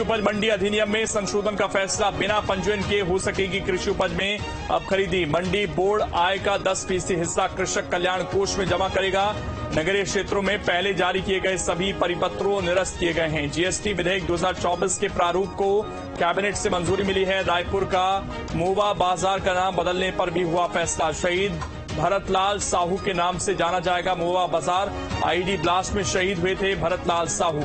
उपज मंडी अधिनियम में संशोधन का फैसला, बिना पंजीयन के हो सकेगी कृषि उपज में अब खरीदी। मंडी बोर्ड आय का 10% हिस्सा कृषक कल्याण कोष में जमा करेगा। नगरीय क्षेत्रों में पहले जारी किए गए सभी परिपत्रों निरस्त किए गए हैं। जीएसटी विधेयक 2024 के प्रारूप को कैबिनेट से मंजूरी मिली है। रायपुर का मोवा बाजार का नाम बदलने पर भी हुआ फैसला। शहीद भरतलाल साहू के नाम से जाना जाएगा मोवा बाजार। आईडी ब्लास्ट में शहीद हुए थे भरतलाल साहू।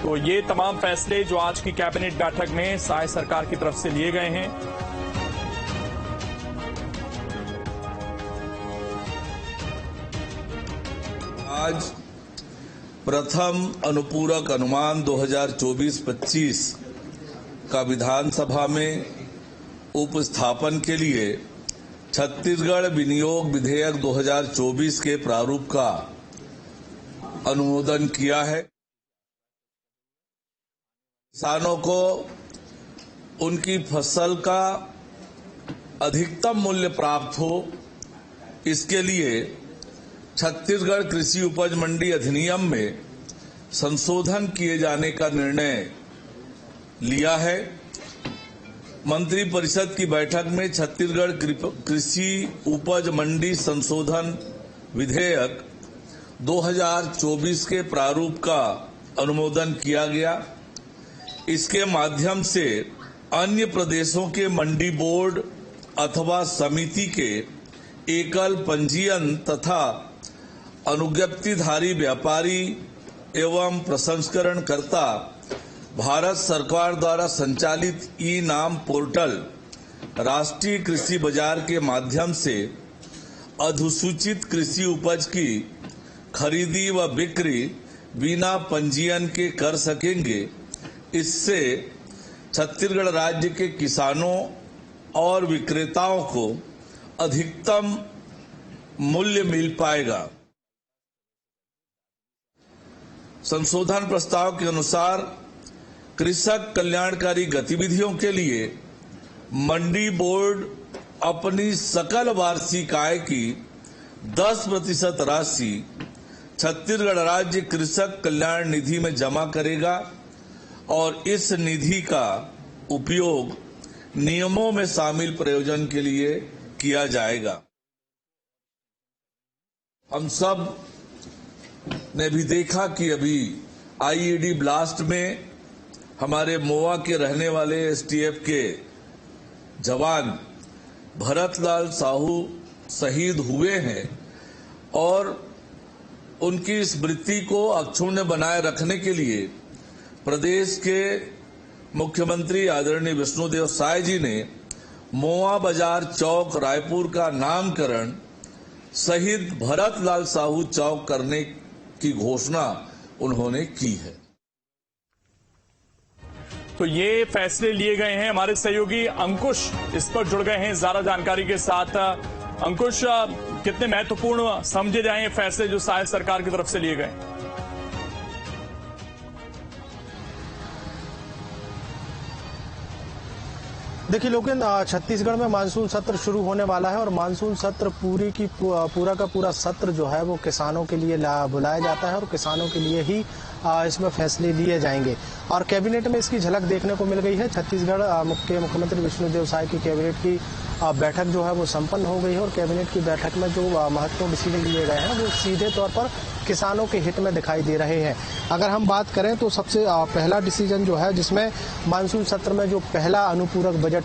तो ये तमाम फैसले जो आज की कैबिनेट बैठक में साय सरकार की तरफ से लिए गए हैं। आज प्रथम अनुपूरक अनुमान 2024-25 का विधानसभा में उपस्थापन के लिए छत्तीसगढ़ विनियोग विधेयक 2024 के प्रारूप का अनुमोदन किया है। किसानों को उनकी फसल का अधिकतम मूल्य प्राप्त हो, इसके लिए छत्तीसगढ़ कृषि उपज मंडी अधिनियम में संशोधन किए जाने का निर्णय लिया है। मंत्रिपरिषद की बैठक में छत्तीसगढ़ कृषि उपज मंडी संशोधन विधेयक 2024 के प्रारूप का अनुमोदन किया गया। इसके माध्यम से अन्य प्रदेशों के मंडी बोर्ड अथवा समिति के एकल पंजीयन तथा अनुज्ञप्तिधारी व्यापारी एवं प्रसंस्करणकर्ता भारत सरकार द्वारा संचालित ई नाम पोर्टल राष्ट्रीय कृषि बाजार के माध्यम से अधिसूचित कृषि उपज की खरीदी व बिक्री बिना पंजीयन के कर सकेंगे। इससे छत्तीसगढ़ राज्य के किसानों और विक्रेताओं को अधिकतम मूल्य मिल पाएगा। संशोधन प्रस्ताव के अनुसार कृषक कल्याणकारी गतिविधियों के लिए मंडी बोर्ड अपनी सकल वार्षिक आय की 10% राशि छत्तीसगढ़ राज्य कृषक कल्याण निधि में जमा करेगा और इस निधि का उपयोग नियमों में शामिल प्रयोजन के लिए किया जाएगा। हम सब ने भी देखा कि अभी आईईडी ब्लास्ट में हमारे मोवा के रहने वाले एसटीएफ के जवान भरतलाल साहू शहीद हुए हैं और उनकी स्मृति को अक्षुण्ण बनाए रखने के लिए प्रदेश के मुख्यमंत्री आदरणीय विष्णुदेव साय जी ने मोवा बाजार चौक रायपुर का नामकरण शहीद भरतलाल साहू चौक करने की घोषणा उन्होंने की है। तो ये फैसले लिए गए हैं। हमारे सहयोगी अंकुश इस पर जुड़ गए हैं ज्यादा जानकारी के साथ। अंकुश, कितने महत्वपूर्ण समझे जाए ये फैसले जो साय सरकार की तरफ से लिए गए? देखिए लोकेन, छत्तीसगढ़ में मानसून सत्र शुरू होने वाला है और मानसून सत्र पूरा का पूरा सत्र जो है वो किसानों के लिए बुलाया जाता है और किसानों के लिए ही इसमें फैसले लिए जाएंगे। और कैबिनेट में इसकी झलक देखने को मिल गई है। छत्तीसगढ़ मुख्यमंत्री विष्णुदेव साय की कैबिनेट की बैठक जो है वो संपन्न हो गई है और कैबिनेट की बैठक में जो महत्वपूर्ण डिसीजन लिए गए हैं वो सीधे तौर पर किसानों के हित में दिखाई दे रहे हैं। अगर हम बात करें तो सबसे पहला डिसीजन जो है जिसमें मानसून सत्र में जो पहला अनुपूरक बजट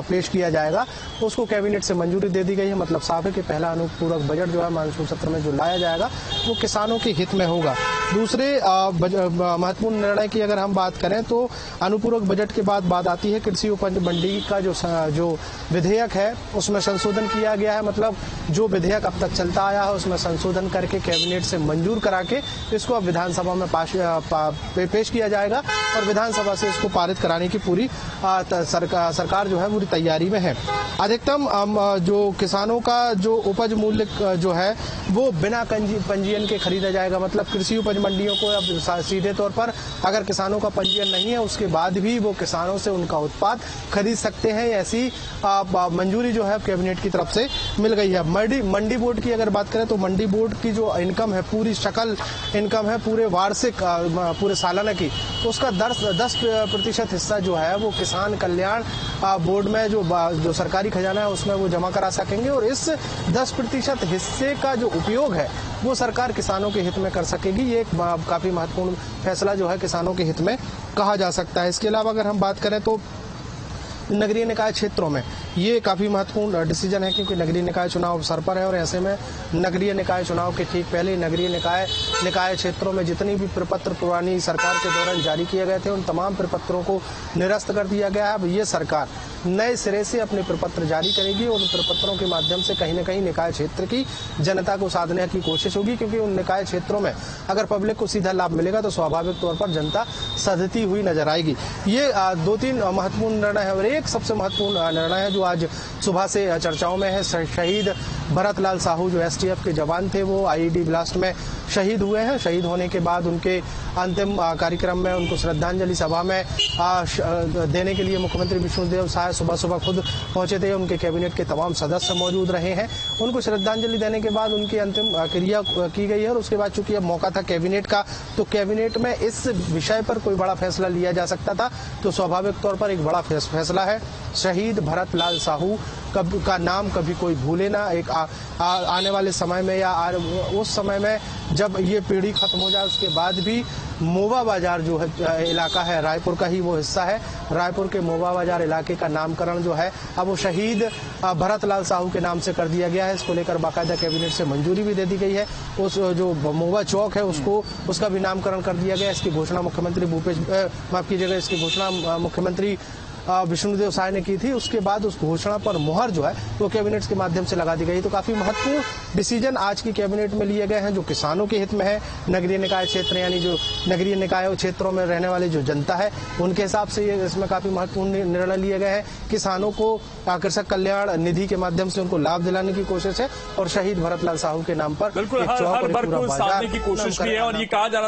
पेश किया जाएगा उसको कैबिनेट से मंजूरी दे दी गई है। मतलब साफ है कि पहला अनुपूरक बजट जो है मानसून सत्र में जो लाया जाएगा वो किसानों के हित में होगा। दूसरे महत्वपूर्ण निर्णय की अगर हम बात करें तो अनुपूरक बजट के बाद बात आती है कृषि उपज मंडी का जो विधेयक है उसमें संशोधन किया गया है। मतलब जो विधेयक अब तक चलता आया है उसमें संशोधन करके कैबिनेट से मंजूर करा के इसको अब विधानसभा में पेश किया जाएगा और विधानसभा से इसको पारित कराने की पूरी सरकार जो है पूरी तैयारी में है। अधिकतम जो किसानों का जो उपज मूल्य जो है वो बिना पंजीयन के खरीदा जाएगा। मतलब कृषि उपज मंडियों को अब सीधे तौर पर अगर किसानों का पंजीयन नहीं है उसके बाद भी वो किसानों से उनका उत्पाद खरीद सकते हैं। ऐसी मंजूरी जो है कैबिनेट की तरफ से मिल गई है। मंडी बोर्ड की अगर बात करें तो मंडी बोर्ड की जो इनकम है, पूरी शकल इनकम है पूरे वार्षिक पूरे सालाना की, उसका 10% हिस्सा जो है वो किसान कल्याण बोर्ड में जो सरकारी खजाना है उसमें वो जमा करा सकेंगे। और इस 10% हिस्से का जो उपयोग है वो सरकार किसानों के हित में कर सकेगी। ये एक काफी महत्वपूर्ण फैसला जो है किसानों के हित में कहा जा सकता है। इसके अलावा अगर हम बात करें तो नगरीय निकाय क्षेत्रों में ये काफी महत्वपूर्ण डिसीजन है, क्योंकि नगरीय निकाय चुनाव सर पर है और ऐसे में नगरीय निकाय चुनाव के ठीक पहले नगरीय निकाय क्षेत्रों में जितनी भी प्रपत्र पुरानी सरकार के दौरान जारी किए गए थे उन तमाम प्रपत्रों को निरस्त कर दिया गया है। अब ये सरकार नए सिरे से अपने प्रपत्र जारी करेगी और उन प्रपत्रों के माध्यम से कहीं न कहीं निकाय क्षेत्र की जनता को साधने की कोशिश होगी, क्योंकि उन निकाय क्षेत्रों में अगर पब्लिक को सीधा लाभ मिलेगा तो स्वाभाविक तौर पर जनता सधती हुई नजर आएगी। ये 2-3 महत्वपूर्ण निर्णय है और एक सबसे महत्वपूर्ण निर्णय है जो आज सुबह से चर्चाओं में है। शहीद भरत लाल साहू जो एसटीएफ के जवान थे वो आईईडी ब्लास्ट में शहीद हुए हैं। शहीद होने के बाद उनके अंतिम कार्यक्रम में उनको श्रद्धांजलि सभा में देने के लिए मुख्यमंत्री विष्णुदेव साय सुबह खुद पहुंचे थे। उनके कैबिनेट के तमाम सदस्य मौजूद रहे हैं। उनको श्रद्धांजलि देने के बाद उनकी अंतिम क्रिया की गई है और उसके बाद चूंकि अब मौका था कैबिनेट का, तो कैबिनेट में इस विषय पर कोई बड़ा फैसला लिया जा सकता था, तो स्वाभाविक तौर पर एक बड़ा फैसला है। शहीद भरत लाल साहू का नाम कभी कोई भूले ना। एक आने वाले समय में या उस समय में जब ये पीढ़ी खत्म हो जाए उसके बाद भी मोवा बाजार जो है इलाका है रायपुर का ही वो हिस्सा है। रायपुर के मोवा बाजार इलाके का नामकरण जो है अब वो शहीद भरत लाल साहू के नाम से कर दिया गया है। इसको लेकर बाकायदा कैबिनेट से मंजूरी भी दे दी गई है। उस जो मोवा चौक है उसका भी नामकरण कर दिया गया। इसकी घोषणा मुख्यमंत्री विष्णुदेव साय ने की थी। उसके बाद उस घोषणा पर मुहर जो है वो कैबिनेट के माध्यम से लगा दी गई। तो काफी महत्वपूर्ण डिसीजन आज की कैबिनेट में लिए गए हैं जो किसानों के हित में है। नगरीय निकाय क्षेत्र यानी जो नगरीय निकाय क्षेत्रों में रहने वाली जो जनता है उनके हिसाब से ये इसमें काफी महत्वपूर्ण निर्णय लिए गए हैं। किसानों को कृषक कल्याण निधि के माध्यम से उनको लाभ दिलाने की कोशिश है और शहीद भरत लाल साहू के नाम पर बिल्कुल हर वर्ग को साधने की कोशिश की है। और ये कहा जा रहा